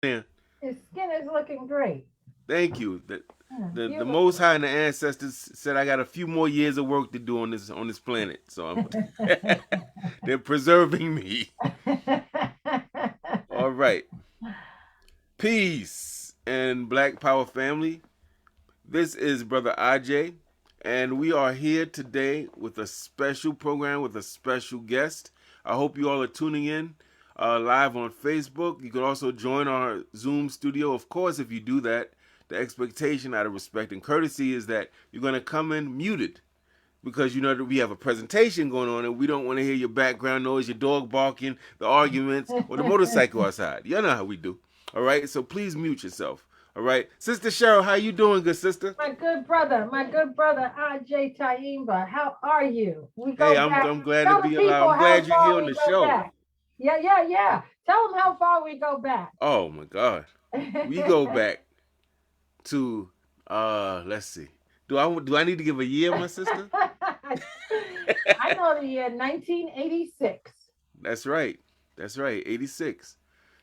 Yeah. His skin is looking great. Thank you. Yeah, The Most beautiful. High and the ancestors said I got a few more years of work to do on this planet. So they're preserving me. All right. Peace and Black Power family. This is Brother AJ, and we are here today with a special program with a special guest. I hope you all are tuning in live on Facebook. You can also join our Zoom studio. Of course, if you do that, the expectation out of respect and courtesy is that you're going to come in muted because you know that we have a presentation going on and we don't want to hear your background noise, your dog barking, the arguments, or the motorcycle outside. You know how we do. All right, so please mute yourself. All right, Sister Cheryl, how you doing, good sister? My good brother, Aj Taimba. How are you? We Hey, go back. I'm glad to Tell the be alive. people I'm how glad you're here far on we the go show. back. Yeah. Tell them how far we go back. Oh my God, we go back to let's see. Do I need to give a year, my sister? I know the year 1986. That's right. That's right. 86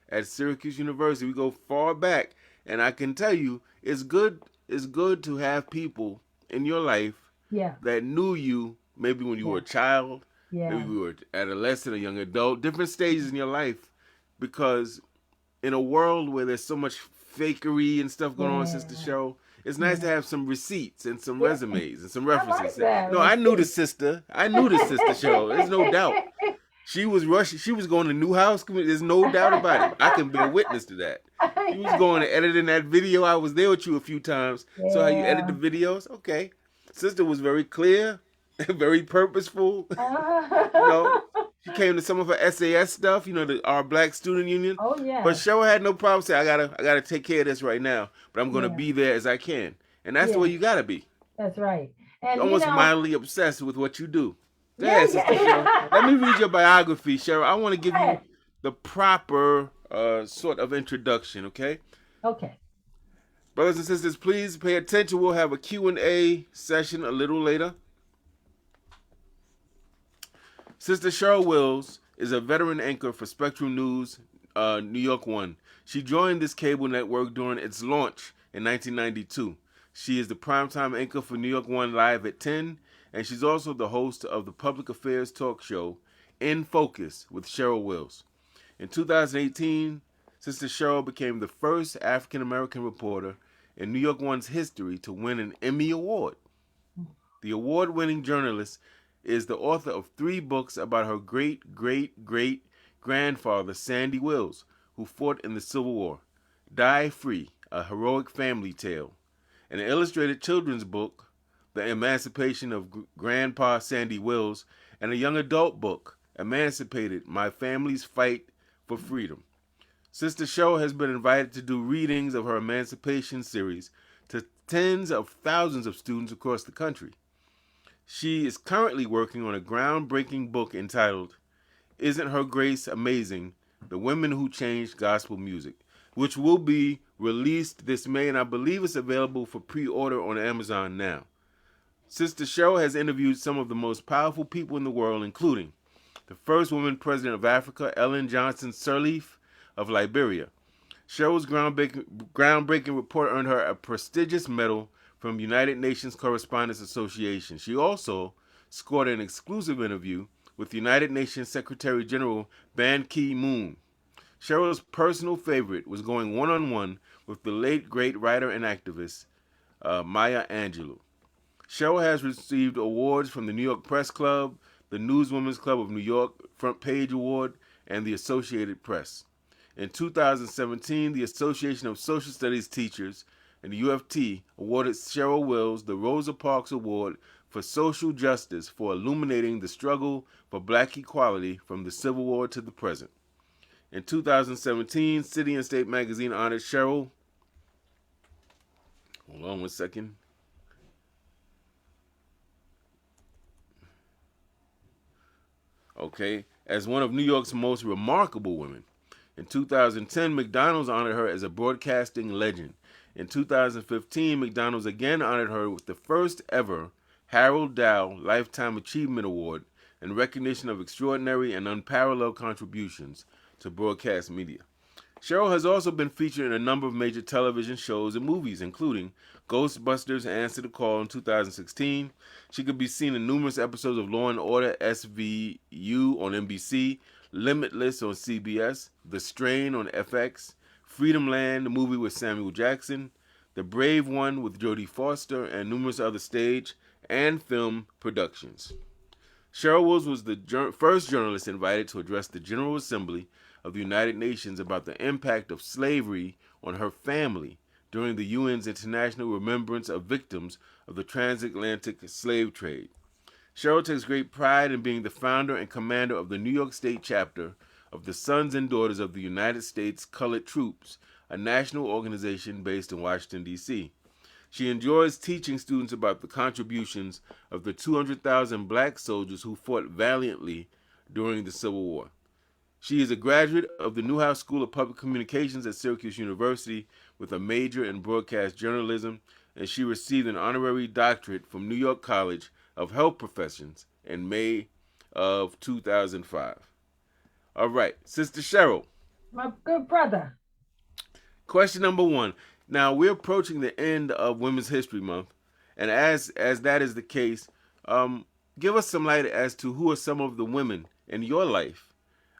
at Syracuse University. We go far back, and I can tell you, it's good. It's good to have people in your life Yeah, that knew you maybe when you were yeah, a child, maybe yeah, you were adolescent, a young adult, different stages in your life, because in a world where there's so much fakery and stuff going on, Sister yeah, Cheryl, it's nice to yeah. have some receipts and some Yeah, resumes and some I references. like Say, that no, I knew the receipt. sister. I knew the Sister Cheryl. There's no doubt. She was rushing. She was going to New House. There's no doubt about it. I can bear witness to that. She was going to editing that video. I was there with you a few times. So how you edit the Yeah. videos? Okay. Sister was very clear, very purposeful. You know, Uh, she came to some of her SAS stuff, our Black Student Union. oh But yes, Cheryl had no problem saying, I gotta take care of this right now, but I'm gonna yeah, be there as I can. And that's the way yeah. you gotta be. That's right. You're And almost mildly obsessed with what you do. Go yeah, ahead, Sister Cheryl. Let me read your biography, Cheryl. I want to give you yeah. the proper sort of introduction, okay? Okay. Brothers and sisters, please pay attention. We'll have a Q&A session a little later. Sister Cheryl Wills is a veteran anchor for Spectrum News NY1. She joined this cable network during its launch in 1992. She is the primetime anchor for NY1 Live at 10, and she's also the host of the public affairs talk show In Focus with Cheryl Wills. In 2018, Sister Cheryl became the first African American reporter in NY1's history to win an Emmy Award. The award winning journalist is the author of 3 books about her great great great grandfather, Sandy Wills, who fought in the Civil War. Die Free, a heroic family tale. An illustrated children's book, The Emancipation of Grandpa Sandy Wills, and a young adult book, Emancipated, My Family's Fight for Freedom. Sister Cheryl has been invited to do readings of her Emancipation series to tens of thousands of students across the country. She is currently working on a groundbreaking book entitled Isn't Her Grace Amazing? The Women Who Changed Gospel Music, which will be released this May, and I believe it's available for pre-order on Amazon now. Sister Cheryl has interviewed some of the most powerful people in the world, including the first woman president of Africa, Ellen Johnson Sirleaf of Liberia. Cheryl's groundbreaking report earned her a prestigious medal from United Nations Correspondents Association. She also scored an exclusive interview with United Nations Secretary General Ban Ki-moon. Cheryl's personal favorite was going one-on-one with the late great writer and activist Maya Angelou. Cheryl has received awards from the New York Press Club, the Newswomen's Club of New York Front Page Award, and the Associated Press. In 2017, the Association of Social Studies Teachers and the UFT awarded Cheryl Wills the Rosa Parks Award for Social Justice for illuminating the struggle for black equality from the Civil War to the present. In 2017, City and State Magazine honored Cheryl. Hold on one second. Okay, as one of New York's most remarkable women. In 2010, McDonald's honored her as a broadcasting legend. In 2015, McDonald's again honored her with the first ever Harold Dow Lifetime Achievement Award in recognition of extraordinary and unparalleled contributions to broadcast media. Cheryl has also been featured in a number of major television shows and movies, including Ghostbusters Answer the Call in 2016. She could be seen in numerous episodes of Law & Order SVU on NBC, Limitless on CBS, The Strain on FX, Freedom Land, the movie with Samuel Jackson, The Brave One with Jodie Foster, and numerous other stage and film productions. Cheryl Wills was the first journalist invited to address the General Assembly of the United Nations about the impact of slavery on her family during the UN's International Remembrance of Victims of the Transatlantic Slave Trade. Cheryl takes great pride in being the founder and commander of the New York State chapter of the Sons and Daughters of the United States Colored Troops, a national organization based in Washington, D.C. She enjoys teaching students about the contributions of the 200,000 black soldiers who fought valiantly during the Civil War. She is a graduate of the Newhouse School of Public Communications at Syracuse University with a major in broadcast journalism, and she received an honorary doctorate from New York College of Health Professions in May of 2005. All right, Sister Cheryl. My good brother. Question number 1. Now, we're approaching the end of Women's History Month, and as that is the case, give us some light as to who are some of the women in your life,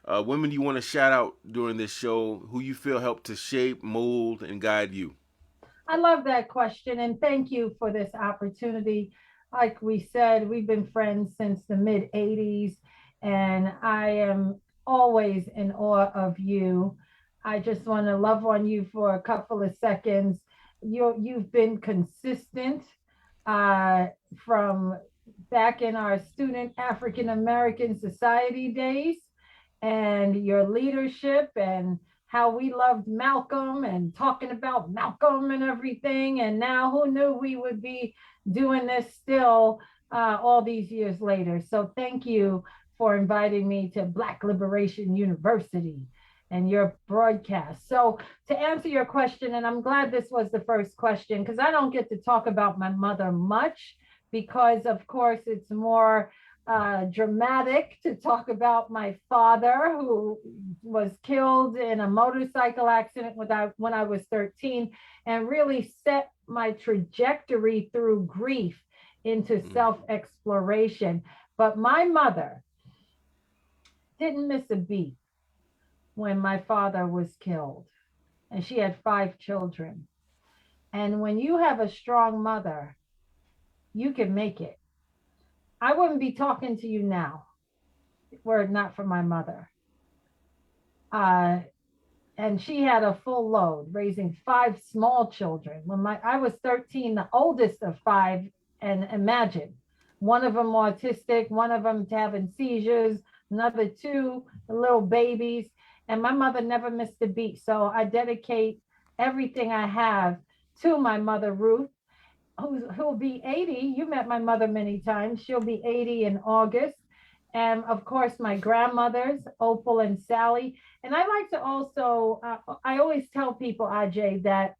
women you want to shout out during this show, who you feel helped to shape, mold, and guide you. I love that question, and thank you for this opportunity. Like we said, we've been friends since the mid 80s, and I am always in awe of you. I just want to love on you for a couple of seconds. You've been consistent from back in our student African American Society days, and your leadership and how we loved Malcolm and talking about Malcolm and everything. And now who knew we would be doing this still all these years later. So thank you for inviting me to Black Liberation University and your broadcast. So to answer your question, and I'm glad this was the first question, because I don't get to talk about my mother much, because of course it's more dramatic to talk about my father, who was killed in a motorcycle accident when I was 13, and really set my trajectory through grief into self-exploration. But my mother didn't miss a beat when my father was killed, and she had 5 children. And when you have a strong mother, you can make it. I wouldn't be talking to you now were it not for my mother. And she had a full load, raising 5 small children. When I was 13, the oldest of 5, and imagine, one of them autistic, one of them having seizures, another 2 little babies. And my mother never missed a beat. So I dedicate everything I have to my mother, Ruth, who'll be 80. You met my mother many times. She'll be 80 in August. And of course, my grandmothers, Opal and Sally. And I like to also, I always tell people, Ajay, that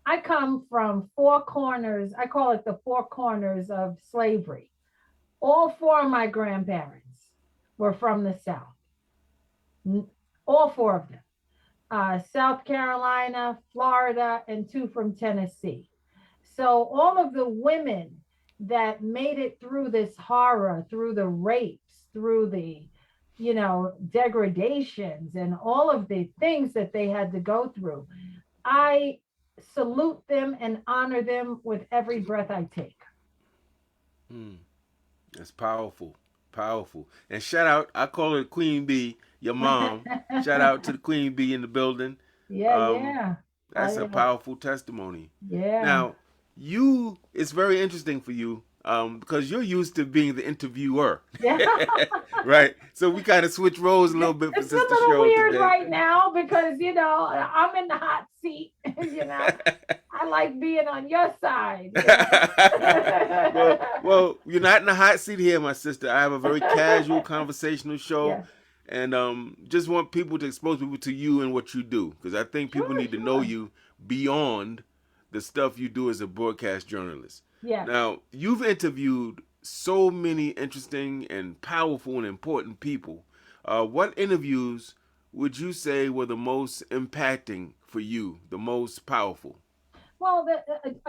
I come from 4 corners. I call it the 4 corners of slavery. All 4 of my grandparents were from the South. All 4 of them. South Carolina, Florida, and 2 from Tennessee. So all of the women that made it through this horror, through the rapes, through the, degradations and all of the things that they had to go through, I salute them and honor them with every breath I take. That's powerful. Powerful. And shout out, I call her Queen Bee, your mom. Shout out to the Queen Bee in the building. Yeah. That's a powerful testimony. Yeah. Now, it's very interesting for you because you're used to being the interviewer. Yeah. Right? So we kind of switch roles a little bit for it's Sister Cheryl. It's a little weird today. right now because, I'm in the hot seat. I like being on your side. well, you're not in the hot seat here, my sister. I have a very casual conversational show. Yeah. And just want people to expose people to you and what you do. Because I think people need to know you beyond the stuff you do as a broadcast journalist. Yeah. Now, you've interviewed so many interesting and powerful and important people. What interviews would you say were the most impacting for you, the most powerful? Well,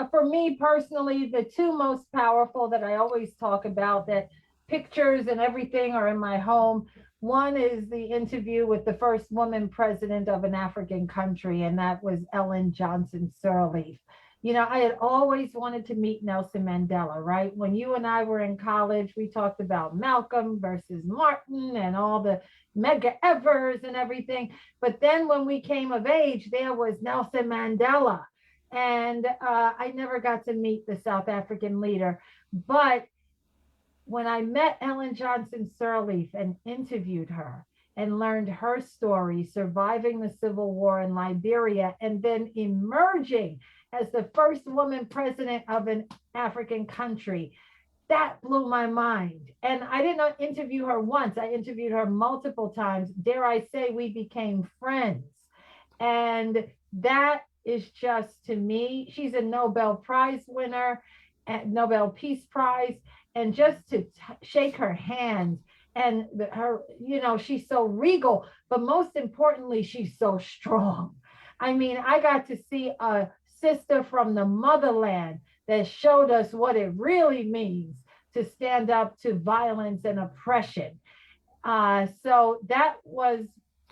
for me personally, the two most powerful that I always talk about, that pictures and everything are in my home. One is the interview with the first woman president of an African country, and that was Ellen Johnson Sirleaf. I had always wanted to meet Nelson Mandela, right? When you and I were in college, we talked about Malcolm versus Martin and all the mega evers and everything. But then when we came of age, there was Nelson Mandela, and I never got to meet the South African leader. But when I met Ellen Johnson Sirleaf and interviewed her and learned her story, surviving the Civil War in Liberia and then emerging as the first woman president of an African country, that blew my mind. And I did not interview her once, I interviewed her multiple times. Dare I say, we became friends. And that is just, to me, she's a Nobel Prize winner, Nobel Peace Prize. And just to shake her hand, and she's so regal, but most importantly, she's so strong. I mean, I got to see a sister from the motherland that showed us what it really means to stand up to violence and oppression. So that was,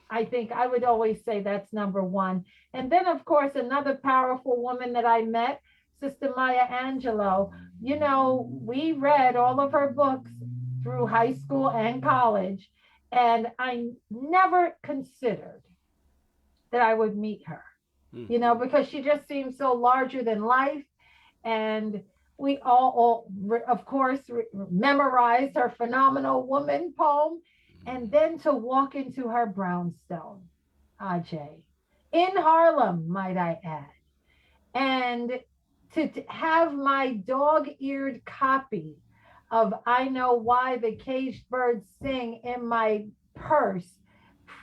I think I would always say that's number one. And then, of course, another powerful woman that I met, Sister Maya Angelou. We read all of her books through high school and college, and I never considered that I would meet her, because she just seems so larger than life. And we all of course, memorized her Phenomenal Woman poem. And then to walk into her brownstone, Ajay, in Harlem, might I add, and to have my dog-eared copy of I Know Why the Caged Birds Sing in my purse,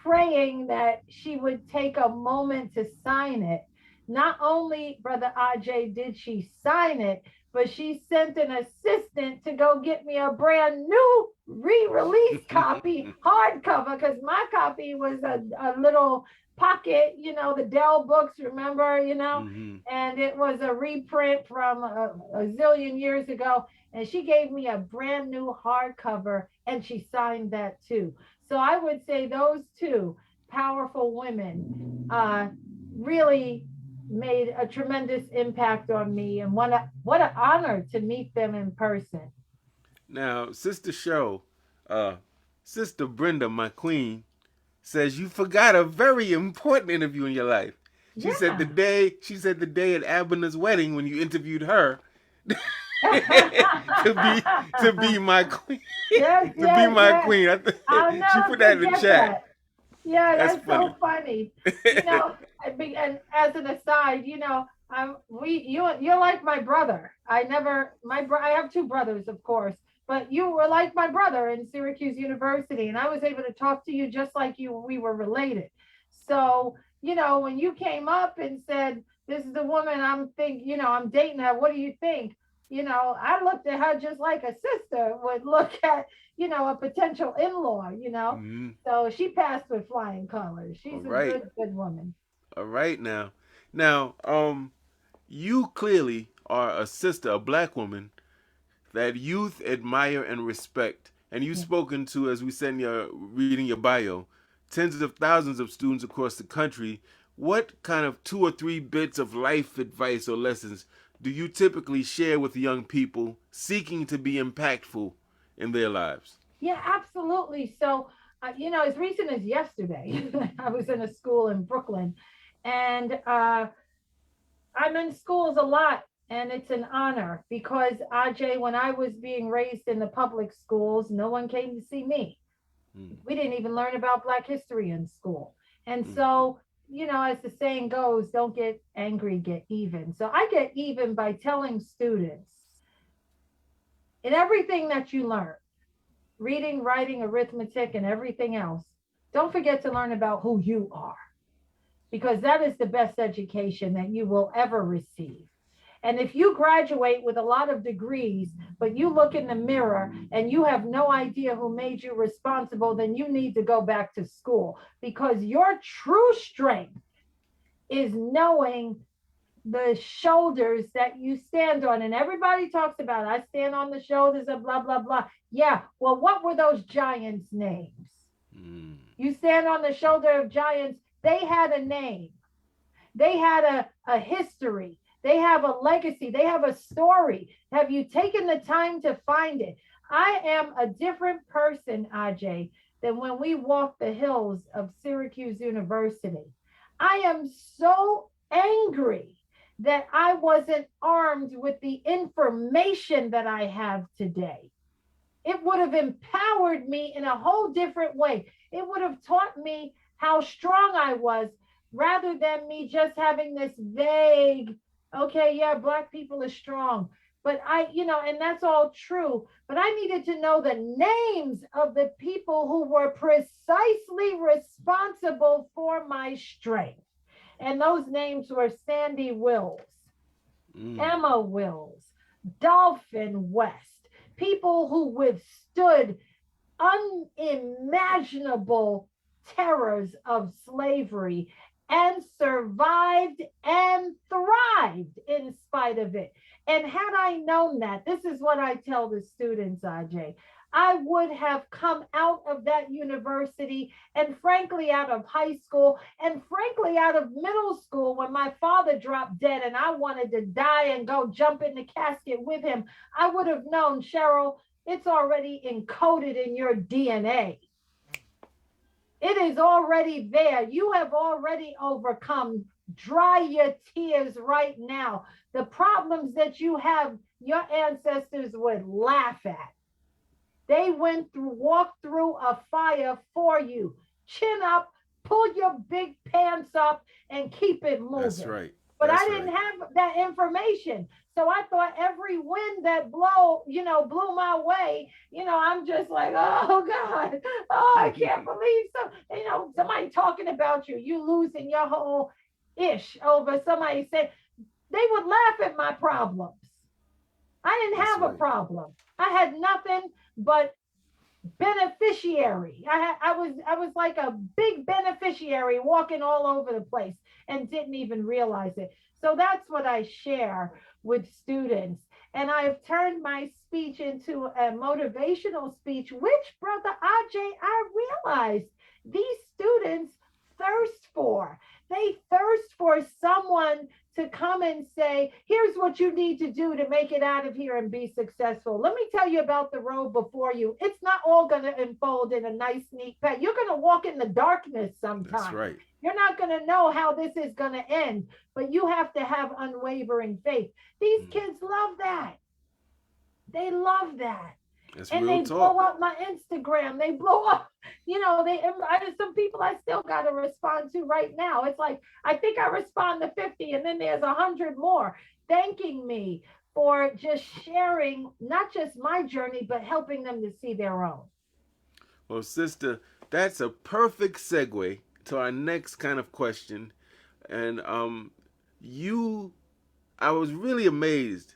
praying that she would take a moment to sign it. Not only, Brother Ajay, did she sign it, but she sent an assistant to go get me a brand new re-release copy, hardcover, because my copy was a little pocket, the Dell books, remember, and it was a reprint from a zillion years ago. And she gave me a brand new hardcover, and she signed that too. So I would say those two powerful women really made a tremendous impact on me, and what an honor to meet them in person. Now, Sister Cheryl, Sister Brenda, my queen, says you forgot a very important interview in your life. She said Yeah. the day at Abner's wedding when you interviewed her to be my queen. Yes, To be yes, my yes. queen. I'll She never put that in the forget chat. that. Yeah, That's that's funny. so funny. You know, and as an aside, you're like my brother. I have two brothers, of course, but you were like my brother in Syracuse University, and I was able to talk to you just like you. We were related. So, when you came up and said, "This is the woman I'm dating her. What do you think?" I looked at her just like a sister would look at, a potential in-law. Mm-hmm. So she passed with flying colors. All She's a right. good woman. All right now, you clearly are a sister, a black woman that youth admire and respect. And you've Yeah. spoken to, as we said in your reading your bio, tens of thousands of students across the country. What kind of 2 or 3 bits of life advice or lessons do you typically share with young people seeking to be impactful in their lives? Yeah, absolutely. So, as recent as yesterday, I was in a school in Brooklyn, and I'm in schools a lot, and it's an honor because, Ajay, when I was being raised in the public schools, no one came to see me. Mm, We didn't even learn about Black history in school. And mm, so, as the saying goes, don't get angry, get even. So I get even by telling students, in everything that you learn, reading, writing, arithmetic, and everything else, don't forget to learn about who you are, because that is the best education that you will ever receive. And if you graduate with a lot of degrees, but you look in the mirror and you have no idea who made you responsible, then you need to go back to school, because your true strength is knowing the shoulders that you stand on. And everybody talks about, I stand on the shoulders of blah, blah, blah. Yeah. Well, what were those giants' names? Mm. You stand on the shoulder of giants. They had a name. They had a history. They have a legacy. They have a story. Have you taken the time to find it? I am a different person, Ajay, than when we walked the hills of Syracuse University. I am so angry that I wasn't armed with the information that I have today. It would have empowered me in a whole different way. It would have taught me how strong I was, rather than me just having this vague, okay, yeah, Black people are strong. But and that's all true. But I needed to know the names of the people who were precisely responsible for my strength. And those names were Sandy Wills, Mm. Emma Wills, Dolphin West, people who withstood unimaginable terrors of slavery and survived and thrived in spite of it. And had I known that, this is what I tell the students, Ajay, I would have come out of that university, and frankly out of high school, and frankly out of middle school, when my father dropped dead and I wanted to die and go jump in the casket with him. I would have known, Cheryl, it's already encoded in your DNA. It is already there. You have already overcome. Dry your tears right now. The problems that you have, your ancestors would laugh at. They walked through a fire for you. Chin up, pull your big pants up, and keep it That's moving. right. But I That's didn't right. have that information. So I thought every wind that blew my way, I'm just like, oh God, oh, I can't believe somebody talking about you, you losing your whole ish over somebody saying. They would laugh at my problems. I didn't That's have a right. problem. I had nothing but beneficiary. I was like a big beneficiary walking all over the place and didn't even realize it. So that's what I share with students. And I've turned my speech into a motivational speech, which, Brother Ajay, I realized these students thirst for. They thirst for someone to come and say, here's what you need to do to make it out of here and be successful. Let me tell you about the road before you. It's not all going to unfold in a nice, neat path. You're going to walk in the darkness That's sometimes. right. You're not going to know how this is going to end, but you have to have unwavering faith. These Mm. kids love that. They love that. That's And real they blow talk. up my Instagram. They blow up, some people I still got to respond to right now. It's like, I think I respond to 50, and then there's 100 more thanking me for just sharing not just my journey, but helping them to see their own. Well, sister, that's a perfect segue to our next kind of question. And you, I was really amazed.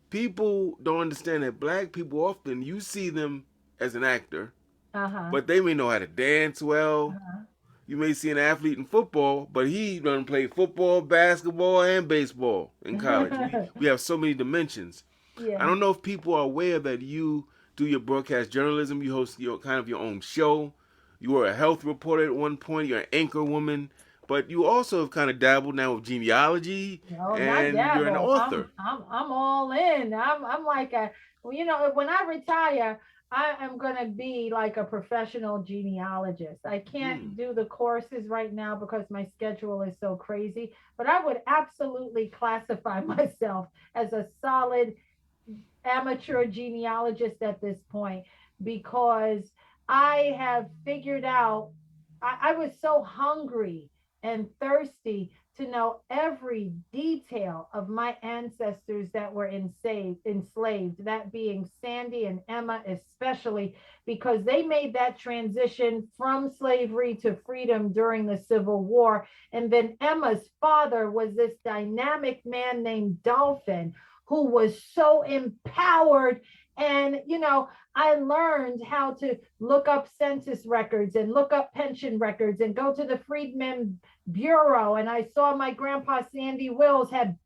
People don't understand that black people often you see them as an actor, Uh-huh. but they may know how to dance well. Uh-huh. You may see an athlete in football, but he doesn't play football, basketball, and baseball in college. We have so many dimensions. I Yeah. don't know if people are aware that you do your broadcast journalism. You host your kind of your own show. You were a health reporter at one point. You're an anchor woman, but you also have kind of dabbled now with genealogy, No, not and you're an dabble. author. I'm all in. I'm like when I retire, I am gonna be like a professional genealogist. I Hmm. can't do the courses right now because my schedule is so crazy, but I would absolutely classify myself as a solid amateur genealogist at this point, because I have figured out I was so hungry and thirsty to know every detail of my ancestors that were enslaved, that being Sandy and Emma, especially because they made that transition from slavery to freedom during the Civil War. And then Emma's father was this dynamic man named Dolphin, who was so empowered. And, I learned how to look up census records and look up pension records and go to the Freedmen Bureau. And I saw my grandpa Sandy Wills had,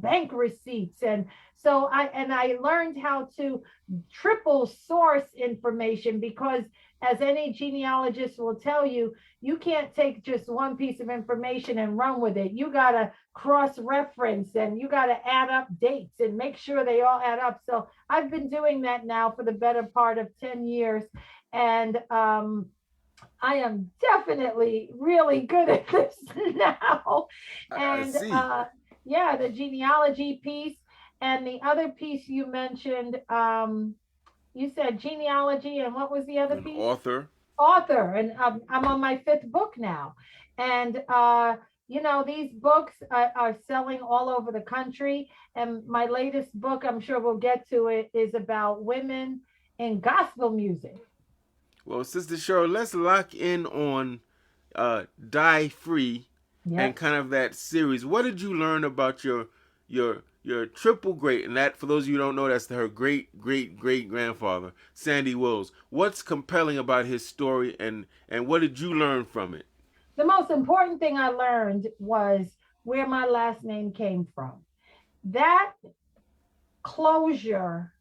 bank receipts. And so I learned how to triple source information because, as any genealogist will tell you, you can't take just one piece of information and run with it. You got to cross reference and you got to add up dates and make sure they all add up. So I've been doing that now for the better part of 10 years. And I am definitely really good at this now. I And see. yeah, the genealogy piece. And the other piece you mentioned, you said genealogy, and what was the other An piece? author. Author. And I'm on my fifth book now. And, these books are selling all over the country. And my latest book, I'm sure we'll get to it, is about women in gospel music. Well, Sister Cheryl, let's lock in on Die Free and Yes. kind of that series. What did you learn about your triple great, and that, for those of you who don't know, that's her great great great grandfather, Sandy Wills. What's compelling about his story, and what did you learn from it? The most important thing I learned was where my last name came from. That closure,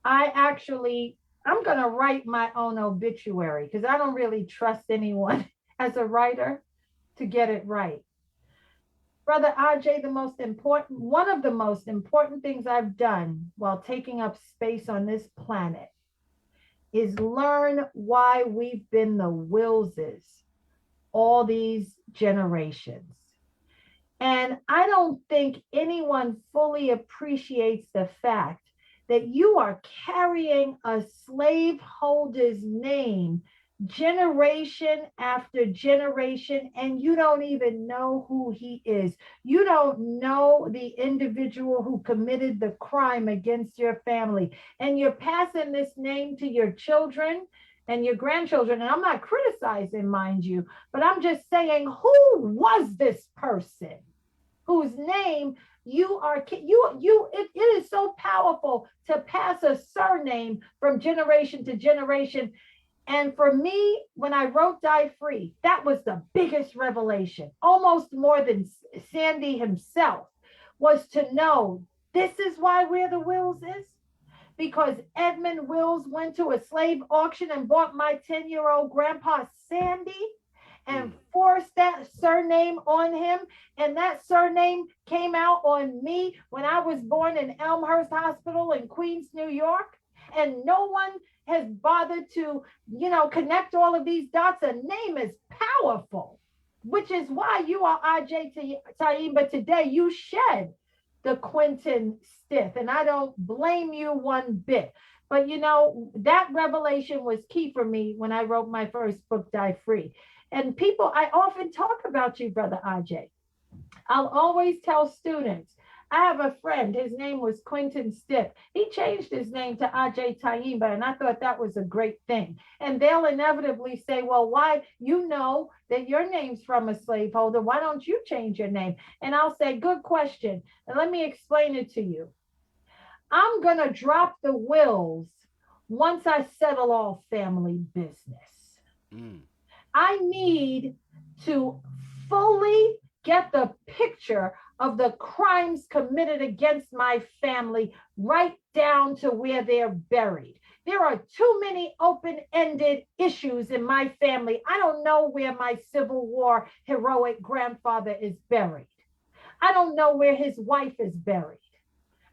I'm going to write my own obituary because I don't really trust anyone as a writer to get it right. Brother RJ, one of the most important things I've done while taking up space on this planet is learn why we've been the Willses all these generations. And I don't think anyone fully appreciates the fact that you are carrying a slaveholder's name generation after generation, and you don't even know who he is. You don't know the individual who committed the crime against your family. And you're passing this name to your children and your grandchildren. And I'm not criticizing, mind you, but I'm just saying, who was this person whose name you are it is so powerful to pass a surname from generation to generation. And for me, when I wrote Die Free, that was the biggest revelation, almost more than Sandy himself, was to know this is why we're the Wills is, because Edmund Wills went to a slave auction and bought my 10-year-old grandpa Sandy and Mm. forced that surname on him. And that surname came out on me when I was born in Elmhurst Hospital in Queens, New York. And no one has bothered to, connect all of these dots. A name is powerful, which is why you are RJ Taim, but today you shed the Quentin Stith. And I don't blame you one bit. But that revelation was key for me when I wrote my first book, Die Free. And people, I often talk about you, Brother RJ. I'll always tell students, I have a friend, his name was Quentin Stiff. He changed his name to Ajay Taimba, and I thought that was a great thing. And they'll inevitably say, well, why, you know that your name's from a slaveholder, why don't you change your name? And I'll say, good question. And let me explain it to you. I'm going to drop the wills once I settle all family business. Mm. I need to fully get the picture of the crimes committed against my family right down to where they're buried. There are too many open-ended issues in my family. I don't know where my Civil War heroic grandfather is buried. I don't know where his wife is buried.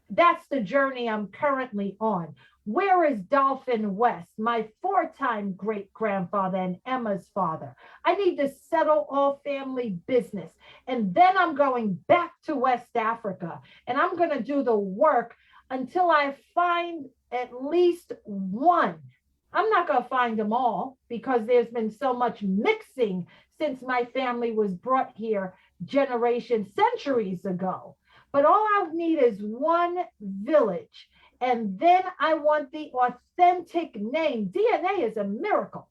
That's the journey I'm currently on. Where is Dolphin West, my four-time great-grandfather and Emma's father? I need to settle all family business. And then I'm going back to West Africa, and I'm going to do the work until I find at least one. I'm not going to find them all because there's been so much mixing since my family was brought here generations, centuries ago. But all I need is one village. And then I want the authentic name. DNA is a miracle.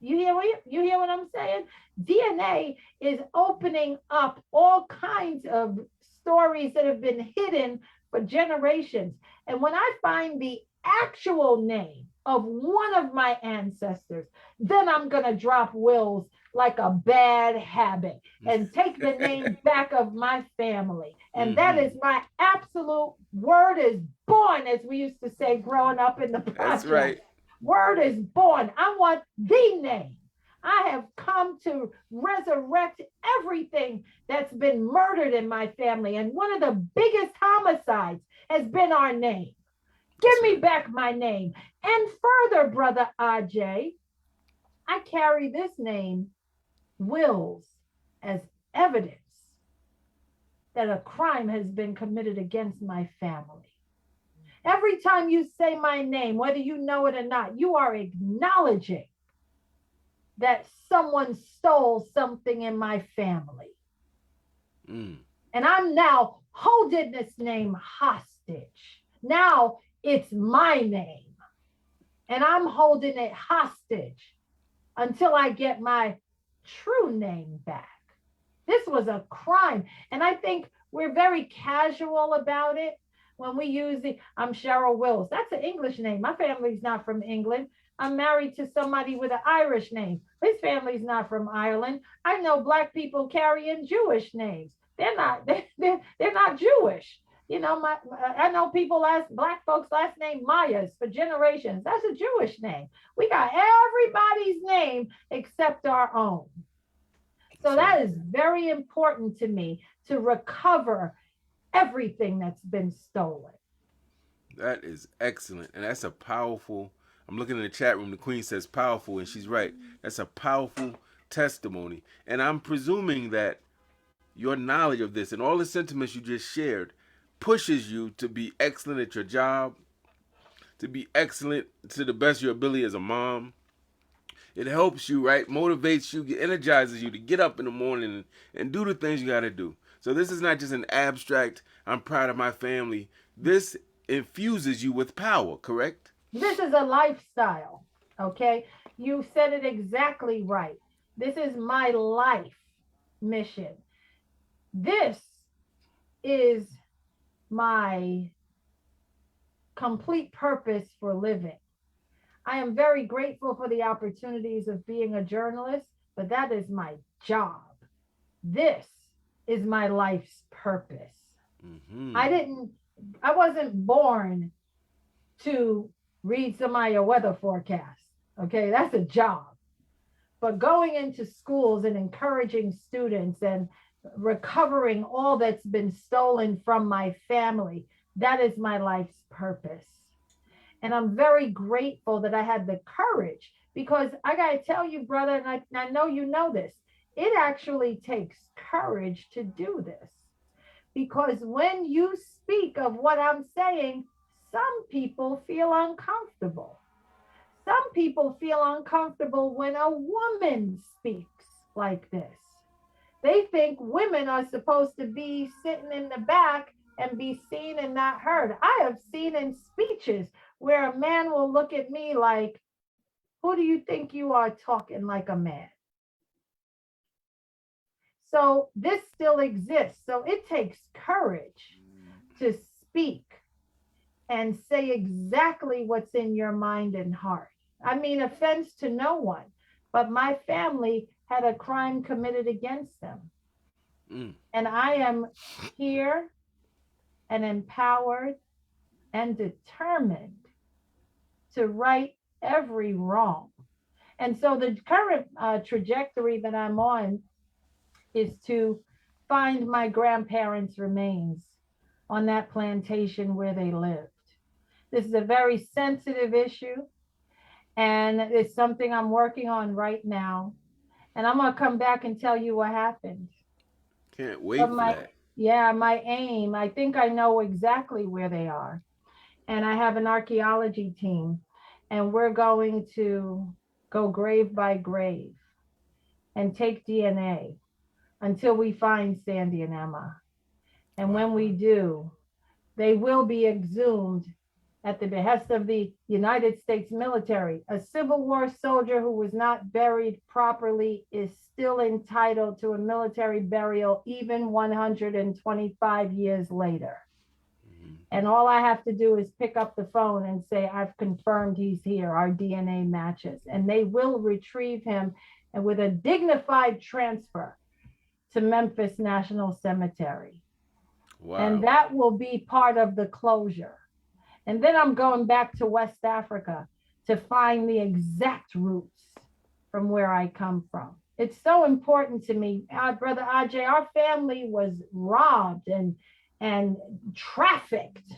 You hear what I'm saying? DNA is opening up all kinds of stories that have been hidden for generations. And when I find the actual name of one of my ancestors, then I'm going to drop Wills like a bad habit and take the name back of my family. And that is my absolute word is born, as we used to say growing up in the That's project. right. Word is born. I want the name. I have come to resurrect everything that's been murdered in my family. And one of the biggest homicides has been our name. Give That's me right. back my name. And further, brother Aj, I carry this name, Wills, as evidence that a crime has been committed against my family. Every time you say my name, whether you know it or not, you are acknowledging that someone stole something in my family. Mm. And I'm now holding this name hostage. Now it's my name. And I'm holding it hostage until I get my true name back. This was a crime. And I think we're very casual about it when we use I'm Cheryl Wills. That's an English name. My family's not from England. I'm married to somebody with an Irish name. His family's not from Ireland. I know Black people carrying Jewish names. They're not Jewish. I know people Black folks last name Myers for generations. That's a Jewish name. We got everybody's name except our own. So That's right. that is very important to me to recover everything that's been stolen. That is excellent. And that's a powerful. I'm looking in the chat room. The Queen says powerful, and she's right. That's a powerful testimony. And I'm presuming that your knowledge of this and all the sentiments you just shared pushes you to be excellent at your job, to be excellent to the best of your ability as a mom. It helps you, right? Motivates you, energizes you to get up in the morning and do the things you got to do. So this is not just an abstract, I'm proud of my family. This infuses you with power, correct? This is a lifestyle, okay? You said it exactly right. This is my life mission. This is my complete purpose for living. I am very grateful for the opportunities of being a journalist, but that is my job. This is my life's purpose. Mm-hmm. I didn't, I wasn't born to read somebody a weather forecast. Okay, that's a job. But going into schools and encouraging students and recovering all that's been stolen from my family, that is my life's purpose. And I'm very grateful that I had the courage because I got to tell you, brother, and I know you know this, it actually takes courage to do this. Because when you speak of what I'm saying, some people feel uncomfortable. Some people feel uncomfortable when a woman speaks like this. They think women are supposed to be sitting in the back and be seen and not heard. I have seen in speeches where a man will look at me like, who do you think you are talking like a man? So this still exists. So it takes courage to speak and say exactly what's in your mind and heart. I mean, offense to no one, but my family had a crime committed against them. Mm. And I am here and empowered and determined to right every wrong. And so the current trajectory that I'm on is to find my grandparents' remains on that plantation where they lived. This is a very sensitive issue, and it's something I'm working on right now. And I'm going to come back and tell you what happened. Can't But wait for my, that. yeah, my aim, I think I know exactly where they are. And I have an archaeology team. and we're going to go grave by grave and take DNA until we find Sandy and Emma. And Wow. when we do, they will be exhumed at the behest of the United States military. A Civil War soldier who was not buried properly is still entitled to a military burial even 125 years later. Mhm. And all I have to do is pick up the phone and say, I've confirmed he's here. Our DNA matches. And they will retrieve him and with a dignified transfer to Memphis National Cemetery. And Wow. that will be part of the closure. And then I'm going back to West Africa to find the exact roots from where I come from. It's so important to me. Brother Ajay, our family was robbed and trafficked.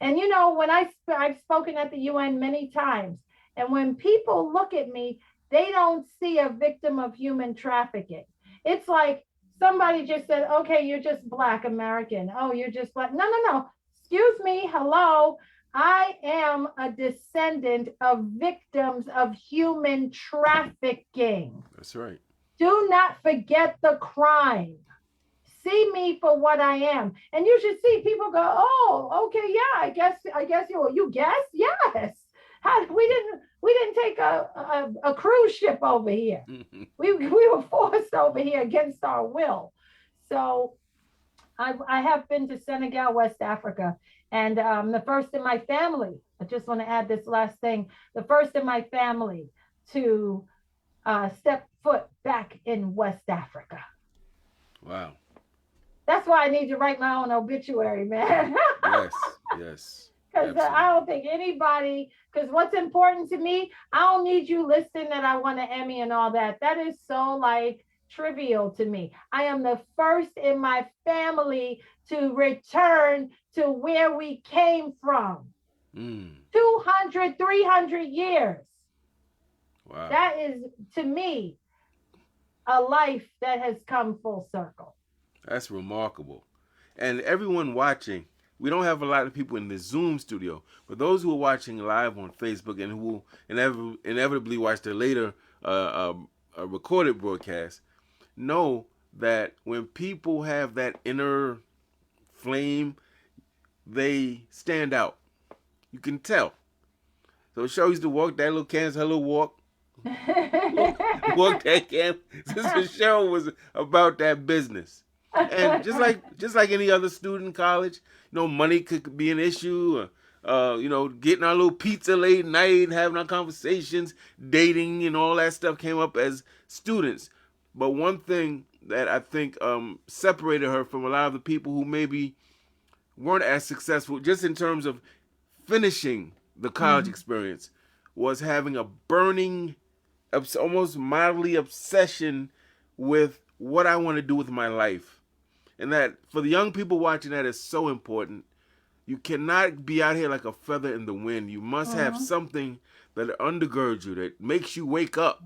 And you know, when I've spoken at the UN many times, and when people look at me, they don't see a victim of human trafficking. It's like somebody just said, okay, you're just Black American. Oh, you're just Black. No, no, no. Excuse me. Hello. I am a descendant of victims of human trafficking. That's right. Do not forget the crime. See me for what I am. And you should see people go, oh, okay, yeah, I guess you guess? Yes. We didn't take a cruise ship over here. We were forced over here against our will. So I have been to Senegal, West Africa, and the first in my family. I just want to add this last thing. The first in my family to step foot back in West Africa. Wow. That's why I need to write my own obituary, man. Yes. Yes. Because I don't think anybody, because what's important to me, I don't need you listing that I won an Emmy and all that. That is so like trivial to me. I am the first in my family to return to where we came from. 200, 300 years. Wow. That is, to me, a life that has come full circle. That's remarkable. And everyone watching, we don't have a lot of people in the Zoom studio, but those who are watching live on Facebook and who will inevitably watch the later recorded broadcast know that when people have that inner flame, they stand out. You can tell. So Cheryl used to walk that little Kansas Hello walk. Walk that camp. Sister Cheryl was about that business. And just like any other student in college, money could be an issue. Getting our little pizza late night, having our conversations, dating, and all that stuff came up as students. But one thing that I think separated her from a lot of the people who maybe weren't as successful, just in terms of finishing the college experience, was having a burning, almost mildly obsession with what I want to do with my life. And that for the young people watching, that is so important. You cannot be out here like a feather in the wind. You must have something that undergirds you, that makes you wake up.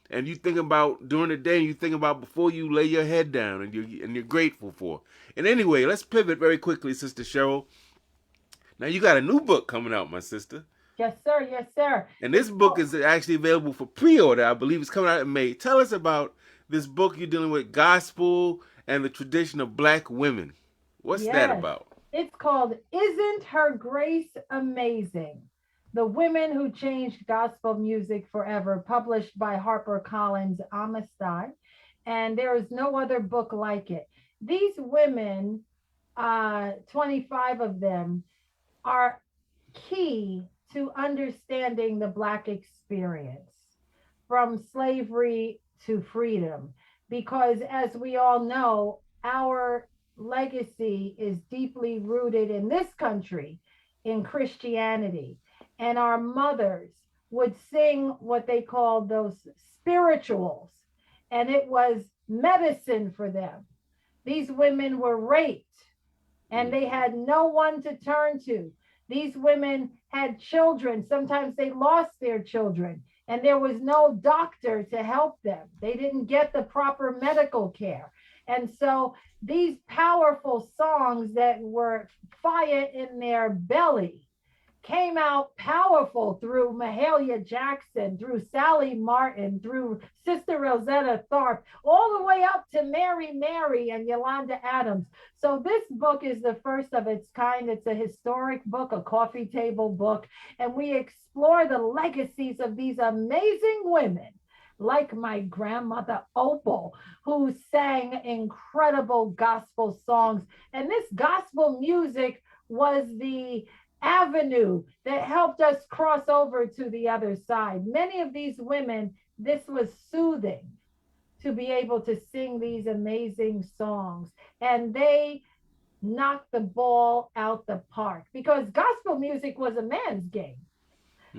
And you think about during the day, and you think about before you lay your head down, and you're grateful for. And anyway, let's pivot very quickly, Sister Cheryl. Now you got a new book coming out, my sister. Yes, sir. Yes, sir. And this book is actually available for pre-order. I believe it's coming out in May. Tell us about this book you're dealing with, gospel and the tradition of Black women. What's that about? It's called Isn't Her Grace Amazing? The Women Who Changed Gospel Music Forever, published by HarperCollins Amistad. And there is no other book like it. These women, 25 of them, are key to understanding the Black experience from slavery to freedom. Because as we all know, our legacy is deeply rooted in this country in Christianity. And our mothers would sing what they called those spirituals, and it was medicine for them. These women were raped and they had no one to turn to. These women had children. Sometimes they lost their children, and there was no doctor to help them. They didn't get the proper medical care. And so these powerful songs that were fire in their belly came out powerful through Mahalia Jackson, through Sally Martin, through Sister Rosetta Tharpe, all the way up to Mary and Yolanda Adams. So this book is the first of its kind. It's a historic book, a coffee table book, and we explore the legacies of these amazing women like my grandmother Opal, who sang incredible gospel songs. And this gospel music was the avenue that helped us cross over to the other side. Many of these women, this was soothing to be able to sing these amazing songs. And they knocked the ball out the park because gospel music was a man's game.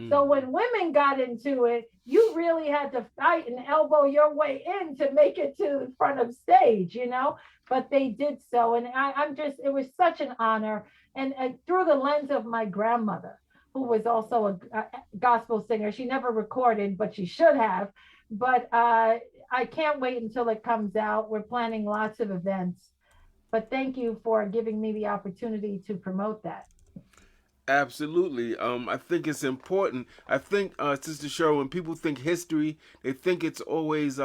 So when women got into it, you really had to fight and elbow your way in to make it to the front of stage, you know, but they did so. And I'm just, it was such an honor. And through the lens of my grandmother, who was also a gospel singer, she never recorded, but she should have. But I can't wait until it comes out. We're planning lots of events. But thank you for giving me the opportunity to promote that. Absolutely. I think it's important. I think, Sister Cheryl, when people think history, they think it's always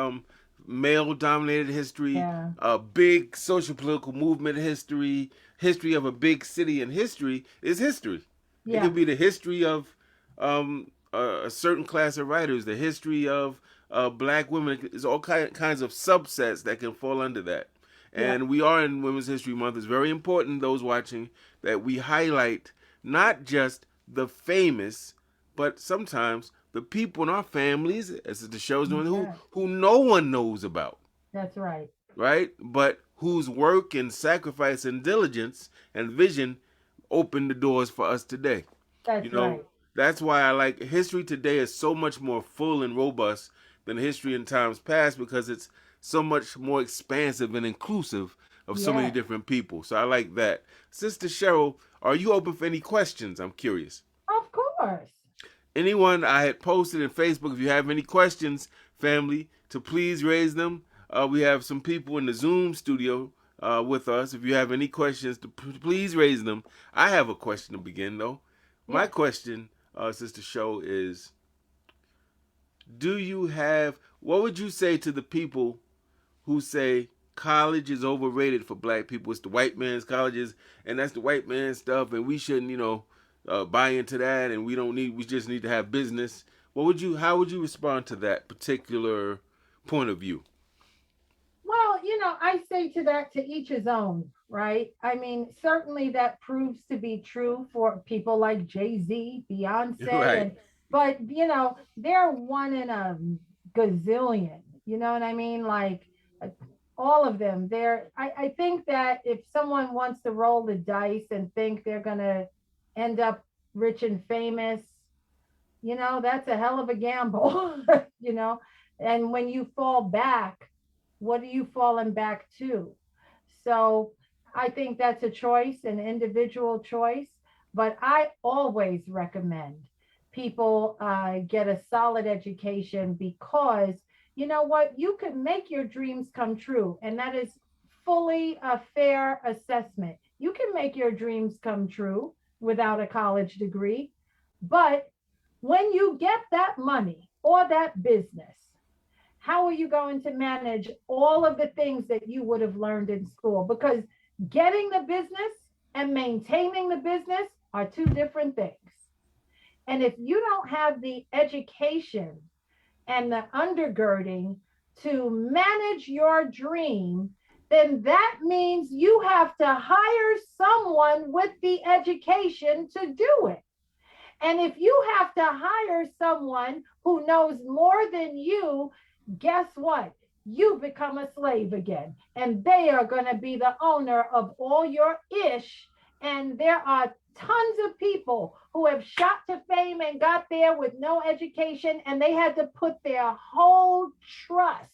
male dominated history, Yeah. big social political movement history, history of a big city, and history is history. It Yeah. could be the history of a certain class of writers, the history of black women. There's all kinds of subsets that can fall under that. Yeah. And we are in Women's History Month. It's very important, those watching, that we highlight not just the famous, but sometimes the people in our families, as the show's doing, Yeah. who no one knows about, That's right. right? But whose work and sacrifice and diligence and vision opened the doors for us today. You That's know, right. that's why I like history today is so much more full and robust than history in times past because it's so much more expansive and inclusive of so many Yes. different people. So I like that. Sister Cheryl, are you open for any questions? I'm curious. Of course. Anyone I had posted in Facebook, if you have any questions, family, to please raise them. We have some people in the Zoom studio with us. If you have any questions, to please raise them. I have a question to begin, though. My Yes. question, Sister Show, is what would you say to the people who say college is overrated for black people? It's the white man's colleges, and that's the white man's stuff, and we shouldn't, buy into that, and we just need to have business. How would you respond to that particular point of view? Well, I say to that, to each his own, right? I mean, certainly that proves to be true for people like Jay-Z, Beyonce, Right. and but they're one in a gazillion. You know what I mean? Like uh, all of them. I think that if someone wants to roll the dice and think they're gonna end up rich and famous, that's a hell of a gamble, you know. And when you fall back, what are you falling back to? So I think that's a choice, an individual choice. But I always recommend people get a solid education because you know what? You can make your dreams come true. And that is fully a fair assessment. You can make your dreams come true without a college degree. But when you get that money or that business, how are you going to manage all of the things that you would have learned in school? Because getting the business and maintaining the business are two different things. And if you don't have the education and the undergirding to manage your dream, then that means you have to hire someone with the education to do it. And if you have to hire someone who knows more than you, guess what? You become a slave again. And they are going to be the owner of all your ish. And there are tons of people who have shot to fame and got there with no education, and they had to put their whole trust.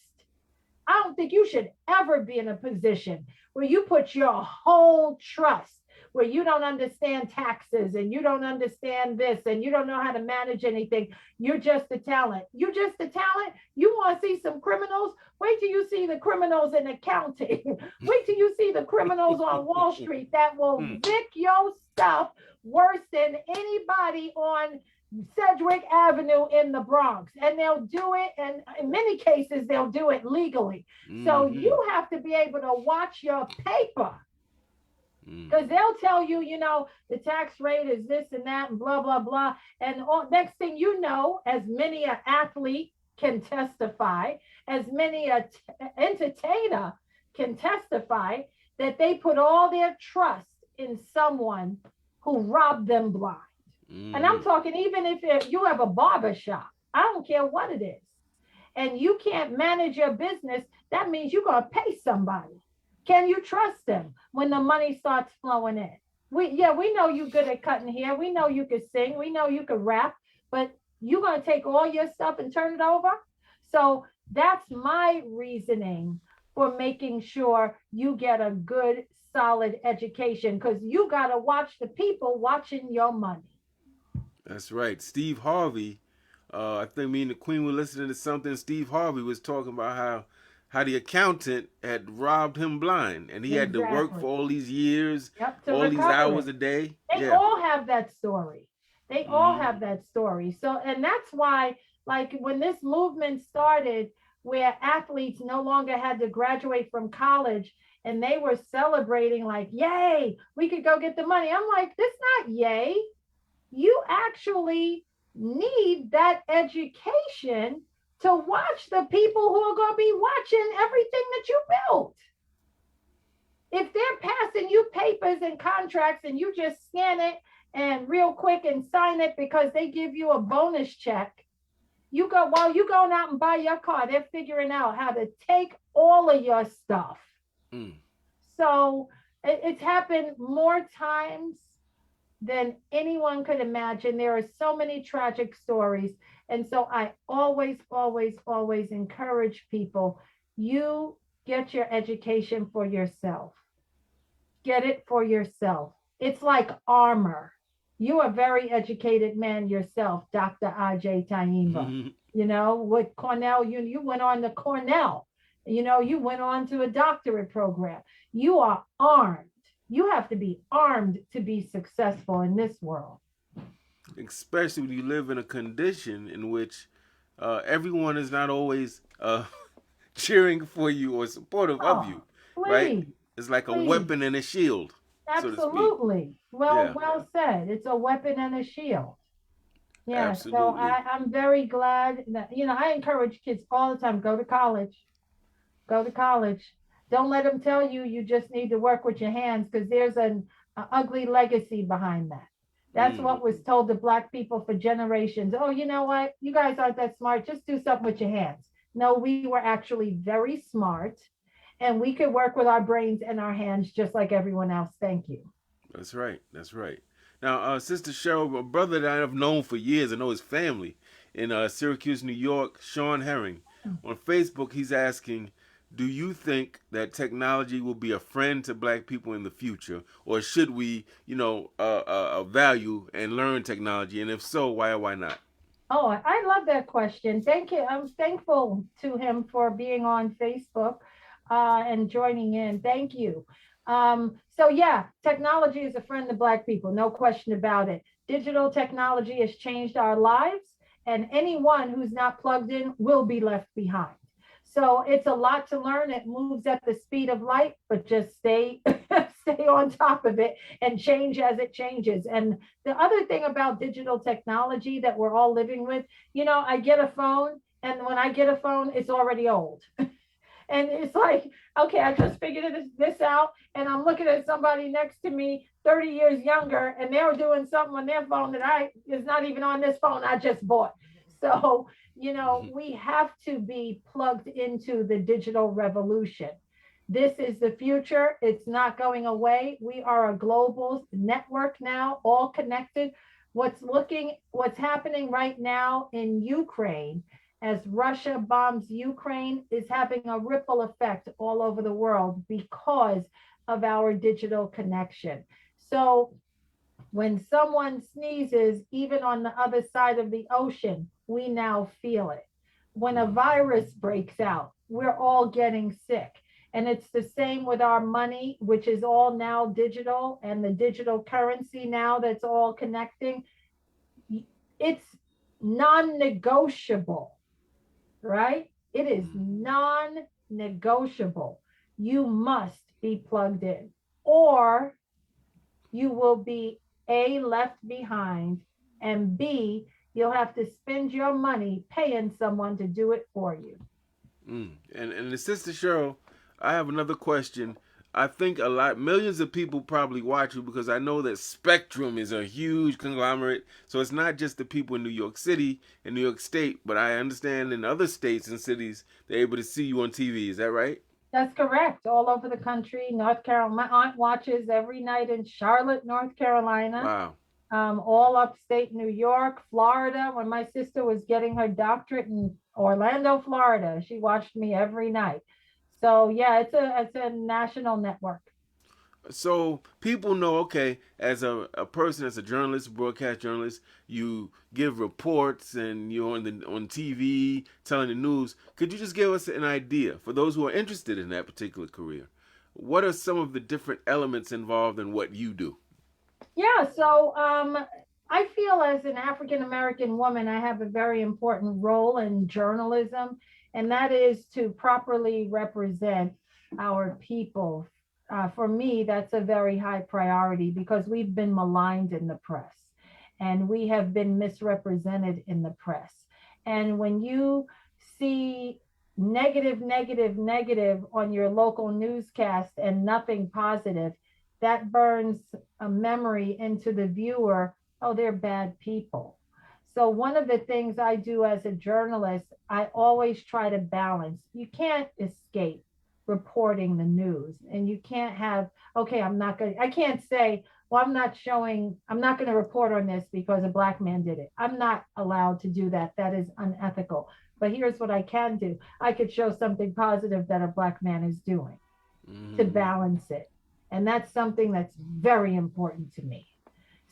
I don't think you should ever be in a position where you put your whole trust, where you don't understand taxes and you don't understand this and you don't know how to manage anything. You're just a talent. You're just a talent. You want to see some criminals? Wait till you see the criminals in accounting. Wait till you see the criminals on Wall Street that will vic your stuff worse than anybody on Sedgwick Avenue in the Bronx. And they'll do it, and in many cases, they'll do it legally. So you have to be able to watch your paper. Because they'll tell you, the tax rate is this and that and blah, blah, blah. And next thing you know, as many an athlete can testify, as many an entertainer can testify, that they put all their trust in someone who robbed them blind. And I'm talking even if you have a barber shop, I don't care what it is, and you can't manage your business, that means you're going to pay somebody. Can you trust them when the money starts flowing in? We know you're good at cutting hair. We know you could sing. We know you could rap, but you're going to take all your stuff and turn it over? So that's my reasoning for making sure you get a good, solid education, because you got to watch the people watching your money. That's right. Steve Harvey, I think me and the Queen were listening to something. Steve Harvey was talking about how the accountant had robbed him blind, and he had to work for all these years, all these hours a day. They all have that story. They all have that story. So, and that's why, like, when this movement started, where athletes no longer had to graduate from college and they were celebrating, like, yay, we could go get the money. I'm like, this not yay. You actually need that education to watch the people who are going to be watching everything that you built. If they're passing you papers and contracts and you just scan it and real quick and sign it because they give you a bonus check, while you going out and buy your car, they're figuring out how to take all of your stuff. So it's happened more times than anyone could imagine. There are so many tragic stories. And so I always, always, always encourage people, you get your education for yourself. Get it for yourself. It's like armor. You are a very educated man yourself, Dr. Ajay Taimba. With Cornell, you went on to Cornell. You went on to a doctorate program. You are armed. You have to be armed to be successful in this world. Especially when you live in a condition in which everyone is not always cheering for you or supportive of you, right? It's like a weapon and a shield. Absolutely. So well said. It's a weapon and a shield. Yeah. Absolutely. So I'm very glad that, I encourage kids all the time, go to college. Go to college. Don't let them tell you just need to work with your hands, because there's an ugly legacy behind that. That's what was told to Black people for generations. Oh, you know what? You guys aren't that smart. Just do something with your hands. No, we were actually very smart, and we could work with our brains and our hands just like everyone else. Thank you. That's right. That's right. Now, Sister Cheryl, a brother that I've known for years, I know his family in Syracuse, New York, Sean Herring. On Facebook, he's asking, do you think that technology will be a friend to Black people in the future, or should we, value and learn technology? And if so, why or why not? Oh, I love that question. Thank you. I'm thankful to him for being on Facebook and joining in. Thank you. Technology is a friend to Black people, no question about it. Digital technology has changed our lives, and anyone who's not plugged in will be left behind. So it's a lot to learn. It moves at the speed of light, but just stay on top of it and change as it changes. And the other thing about digital technology that we're all living with, I get a phone, and when I get a phone, it's already old. And it's like, okay, I just figured this out, and I'm looking at somebody next to me 30 years younger, and they were doing something on their phone that is not even on this phone I just bought. So, we have to be plugged into the digital revolution. This is the future. It's not going away. We are a global network now, all connected. What's happening right now in Ukraine, as Russia bombs Ukraine, is having a ripple effect all over the world because of our digital connection. So when someone sneezes, even on the other side of the ocean, we now feel it. When a virus breaks out, we're all getting sick. And it's the same with our money, which is all now digital, and the digital currency now that's all connecting. It's non-negotiable, right? It is non-negotiable. You must be plugged in, or you will be A, left behind, and B, you'll have to spend your money paying someone to do it for you. And the Sister Cheryl, I have another question. I think millions of people probably watch you because I know that Spectrum is a huge conglomerate. So it's not just the people in New York City and New York State, but I understand in other states and cities they're able to see you on TV. Is that right? That's correct. All over the country, North Carolina. My aunt watches every night in Charlotte, North Carolina, Wow. all upstate New York, Florida. When my sister was getting her doctorate in Orlando, Florida, she watched me every night. So yeah, it's a national network. So people know, okay, as a person, as a journalist, broadcast journalist, you give reports and you're on TV telling the news. Could you just give us an idea for those who are interested in that particular career? What are some of the different elements involved in what you do? Yeah, so I feel as an African American woman, I have a very important role in journalism, and that is to properly represent our people. For me, that's a very high priority because we've been maligned in the press and we have been misrepresented in the press. And when you see negative, negative, negative on your local newscast and nothing positive, that burns a memory into the viewer. Oh, they're bad people. So one of the things I do as a journalist, I always try to balance. You can't escape reporting the news, and you can't have, okay, I can't say, well, I'm not going to report on this because a black man did it. I'm not allowed to do that. That is unethical. But here's what I can do. I could show something positive that a black man is doing to Mm-hmm. balance it. And that's something that's very important to me.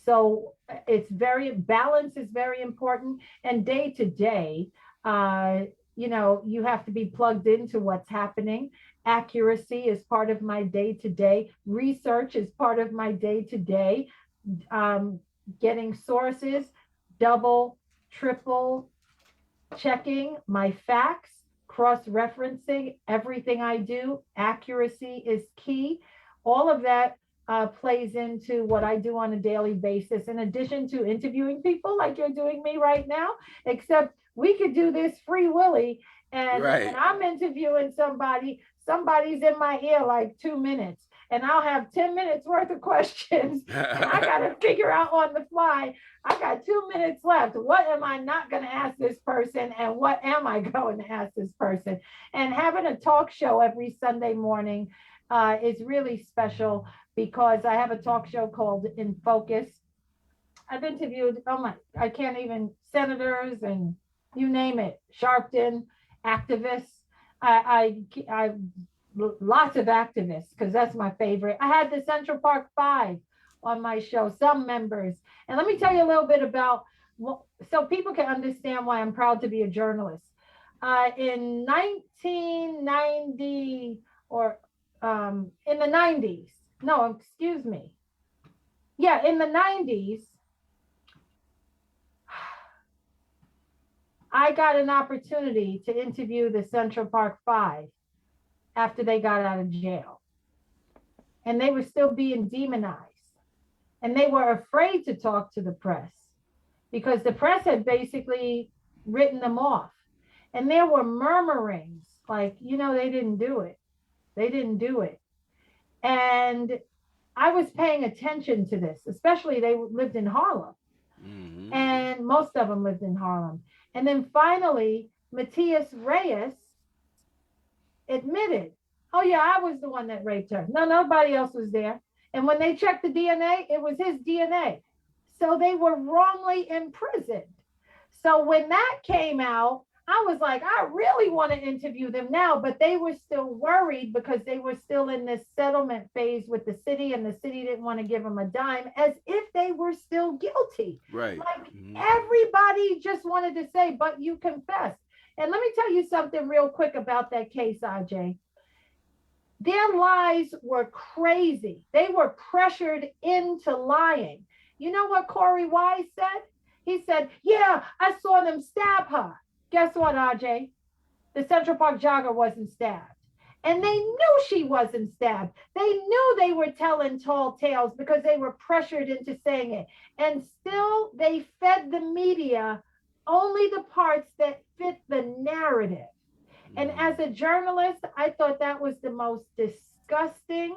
So it's very, balance is very important. And day to day, uh, you have to be plugged into what's happening. Accuracy is part of my day to day. Research is part of my day to day. Getting sources, double, triple checking my facts, cross referencing everything I do. Accuracy is key. All of that plays into what I do on a daily basis, in addition to interviewing people like you're doing me right now, except we could do this free willy. And when Right. I'm interviewing somebody, somebody's in my ear like 2 minutes, and I'll have 10 minutes worth of questions, and I got to figure out on the fly. I got 2 minutes left. What am I not going to ask this person? And what am I going to ask this person? And having a talk show every Sunday morning is really special because I have a talk show called In Focus. I've interviewed, oh my, I can't even, senators and you name it, Sharpton, activists. I lots of activists because that's my favorite. I had the Central Park Five on my show, some members. And let me tell you a little bit about, so people can understand why I'm proud to be a journalist. In 1990, or in the 90s, no, excuse me. Yeah, in the 90s, I got an opportunity to interview the Central Park Five after they got out of jail. And they were still being demonized. And they were afraid to talk to the press because the press had basically written them off. And there were murmurings like, they didn't do it. They didn't do it. And I was paying attention to this, especially they lived in Harlem. Mm-hmm. And most of them lived in Harlem. And then finally, Matias Reyes admitted, oh, yeah, I was the one that raped her. No, nobody else was there. And when they checked the DNA, it was his DNA. So they were wrongly imprisoned. So when that came out, I was like, I really want to interview them now, but they were still worried because they were still in this settlement phase with the city, and the city didn't want to give them a dime, as if they were still guilty. Right. Like Mm-hmm. everybody just wanted to say, but you confessed. And let me tell you something real quick about that case, Ajay. Their lies were crazy. They were pressured into lying. You know what Corey Wise said? He said, yeah, I saw them stab her. Guess what, RJ? The Central Park jogger wasn't stabbed. And they knew she wasn't stabbed. They knew they were telling tall tales because they were pressured into saying it. And still, they fed the media only the parts that fit the narrative. And as a journalist, I thought that was the most disgusting.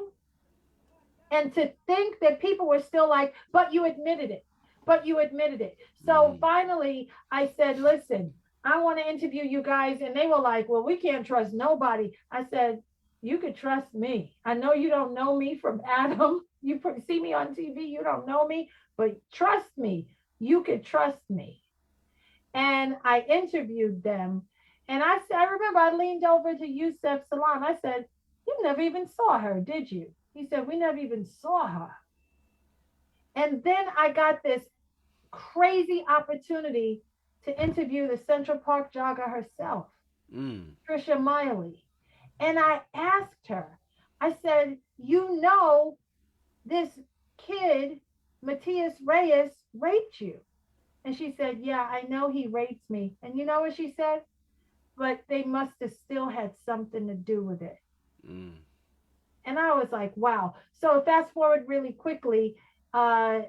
And to think that people were still like, but you admitted it, but you admitted it. So finally, I said, listen, I want to interview you guys. And they were like, well, we can't trust nobody. I said, you could trust me. I know you don't know me from Adam. You see me on TV, you don't know me, but trust me, you could trust me. And I interviewed them. And I remember I leaned over to Yusef Salam. I said, you never even saw her, did you? He said, we never even saw her. And then I got this crazy opportunity to interview the Central Park jogger herself, Trisha Miley. And I asked her, I said, you know, this kid, Matias Reyes, raped you. And she said, yeah, I know he raped me. And you know what she said? But they must have still had something to do with it. And I was like, wow. So fast forward really quickly. Uh,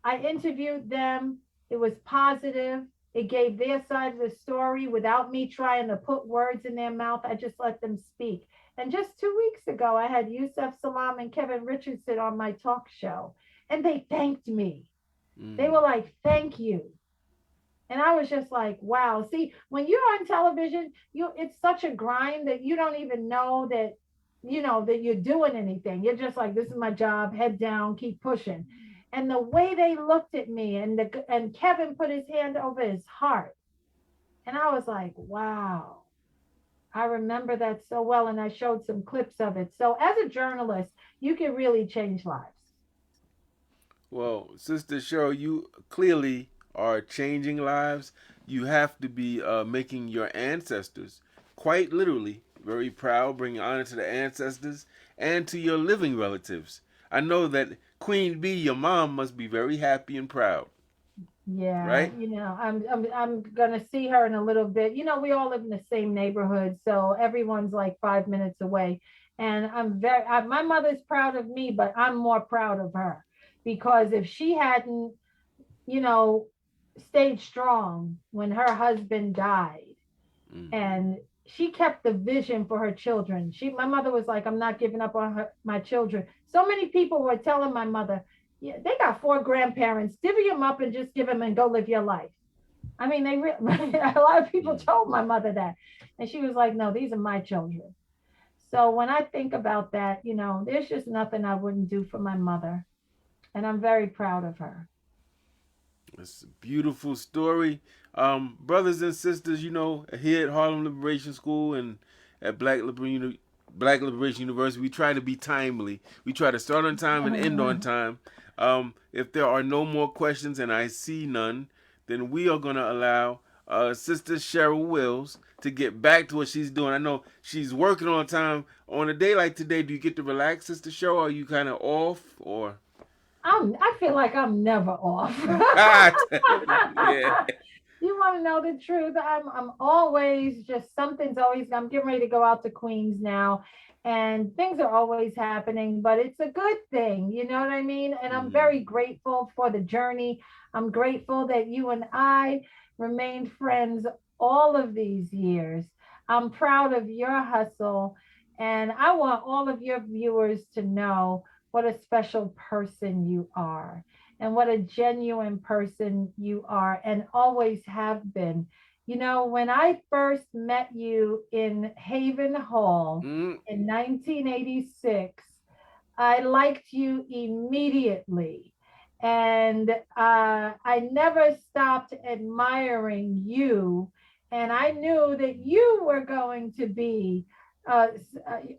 I interviewed them. It was positive. It gave their side of the story without me trying to put words in their mouth. I just let them speak. And just 2 weeks ago, I had Yusef Salam and Kevin Richardson on my talk show, and they thanked me. They were like, thank you. And I was just like, wow. See, when you're on television, it's such a grind that you don't even know that, that you're doing anything. You're just like, this is my job, head down, keep pushing. And the way they looked at me, and Kevin put his hand over his heart. And I was like, wow. I remember that so well. And I showed some clips of it. So as a journalist, you can really change lives. Well, Sister Cheryl, you clearly are changing lives. You have to be making your ancestors, quite literally, very proud, bringing honor to the ancestors and to your living relatives. I know that Queen Bee, your mom, must be very happy and proud, Yeah, right? I'm gonna see her in a little bit. We all live in the same neighborhood, so everyone's like 5 minutes away. And my mother's proud of me, but I'm more proud of her because if she hadn't, you know, stayed strong when her husband died, and she kept the vision for her children. My mother was like, I'm not giving up on my children. So many people were telling my mother, yeah, they got 4 grandparents, divvy them up and just give them and go live your life. I mean, a lot of people told my mother that. And she was like, no, these are my children. So when I think about that, there's just nothing I wouldn't do for my mother. And I'm very proud of her. It's a beautiful story. Brothers and sisters, here at Harlem Liberation School and at Black Liberation University, we try to be timely. We try to start on time and end on time. If there are no more questions, and I see none, then we are going to allow Sister Cheryl Wills to get back to what she's doing. I know she's working on time. On a day like today, do you get to relax, Sister Cheryl? Or are you kind of off, or? I feel like I'm never off. Yeah. You want to know the truth? I'm always just something's always. I'm getting ready to go out to Queens now, and things are always happening. But it's a good thing, you know what I mean? And I'm very grateful for the journey. I'm grateful that you and I remained friends all of these years. I'm proud of your hustle, and I want all of your viewers to know what a special person you are and what a genuine person you are and always have been. When I first met you in Haven Hall in 1986, I liked you immediately. And I never stopped admiring you. And I knew that you were going to be uh,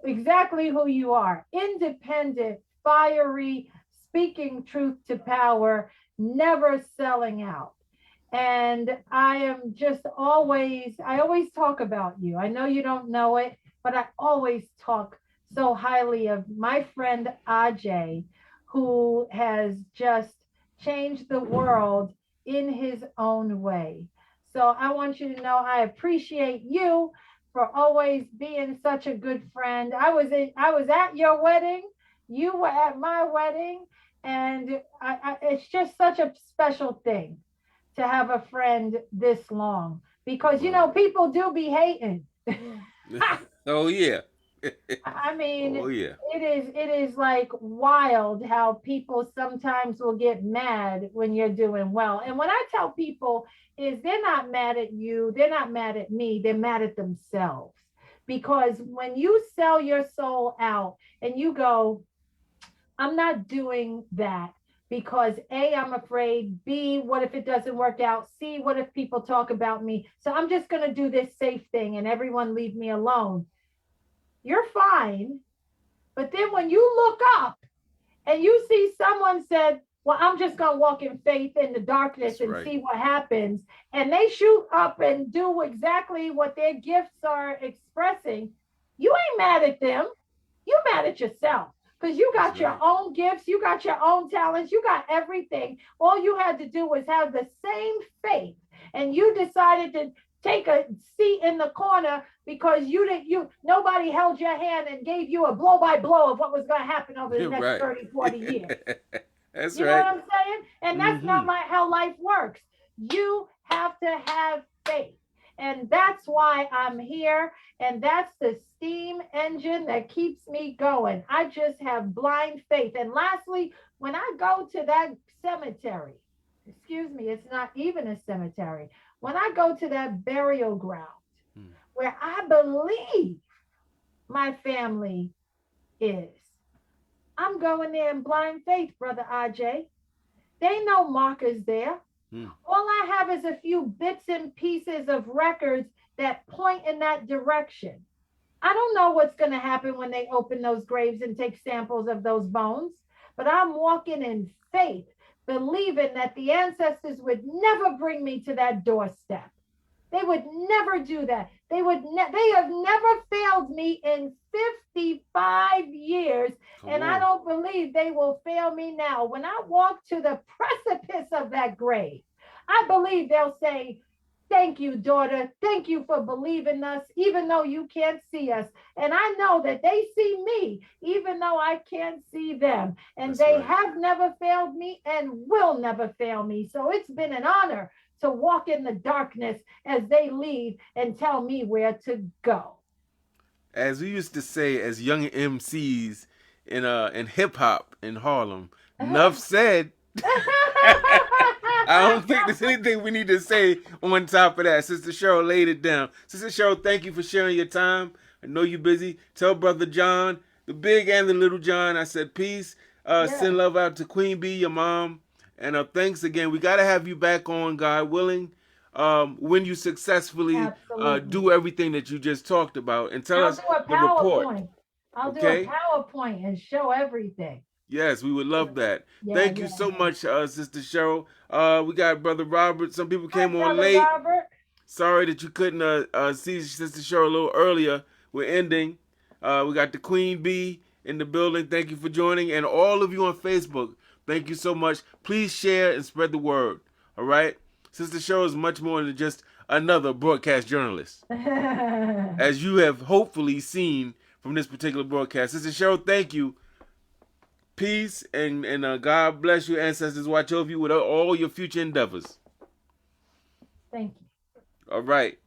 exactly who you are, independent, fiery, speaking truth to power, never selling out. And I always talk about you. I know you don't know it, but I always talk so highly of my friend Ajay, who has just changed the world in his own way. So I want you to know I appreciate you for always being such a good friend. I was at your wedding, you were at my wedding, and it's just such a special thing to have a friend this long because you know Wow. people do be hating. Oh yeah. I mean, Oh yeah. it is like wild how people sometimes will get mad when you're doing well. And what I tell people is they're not mad at you, they're not mad at me, they're mad at themselves. Because when you sell your soul out and you go, I'm not doing that because A, I'm afraid. B, what if it doesn't work out? C, what if people talk about me? So I'm just going to do this safe thing and everyone leave me alone. You're fine. But then when you look up and you see someone said, well, I'm just going to walk in faith in the darkness That's and right. see what happens. And they shoot up and do exactly what their gifts are expressing. You ain't mad at them. You're mad at yourself because you That's got your right. own gifts, you got your own talents, you got everything. All you had to do was have the same faith, and you decided to take a seat in the corner because you nobody held your hand and gave you a blow by blow of what was going to happen over the You're next right. 30, 40 years. That's You know what right. I'm saying? And that's Mm-hmm. not how life works. You have to have faith. And that's why I'm here. And that's the steam engine that keeps me going. I just have blind faith. And lastly, when I go to that cemetery, excuse me, it's not even a cemetery. When I go to that burial ground where I believe my family is, I'm going there in blind faith, Brother AJ. There ain't no markers there. Mm-hmm. All I have is a few bits and pieces of records that point in that direction. I don't know what's going to happen when they open those graves and take samples of those bones, but I'm walking in faith, believing that the ancestors would never bring me to that doorstep. They would never do that. They have never failed me in 55 years, Come and I on. don't believe they will fail me now. When I walk to the precipice of that grave, I believe they'll say, thank you, daughter. Thank you for believing us, even though you can't see us. And I know that they see me, even though I can't see them. And That's they right. have never failed me and will never fail me. So it's been an honor to walk in the darkness as they lead and tell me where to go. As we used to say as young MCs in hip hop in Harlem, enough said. I don't think there's anything we need to say on top of that. Sister Cheryl laid it down. Sister Cheryl, thank you for sharing your time. I know you're busy. Tell Brother John, the big and the little John, I said peace. Yes, Send love out to Queen Bee, your mom. And thanks again. We got to have you back on, God willing, when you successfully absolutely. do everything that you just talked about. And tell I'll us do a the report, PowerPoint. I'll do a okay? PowerPoint and show everything. Yes, we would love that. Yeah, Thank you yeah, so yeah. much, Sister Cheryl. We got Brother Robert. Some people Hi, came on Brother late. Robert. Sorry that you couldn't see Sister Cheryl a little earlier. We're ending. We got the Queen Bee in the building. Thank you for joining. And all of you on Facebook, thank you so much. Please share and spread the word. All right? Sister Cheryl is much more than just another broadcast journalist, as you have hopefully seen from this particular broadcast. Sister Cheryl, thank you. Peace and God bless you, ancestors. Watch over you with all your future endeavors. Thank you. All right.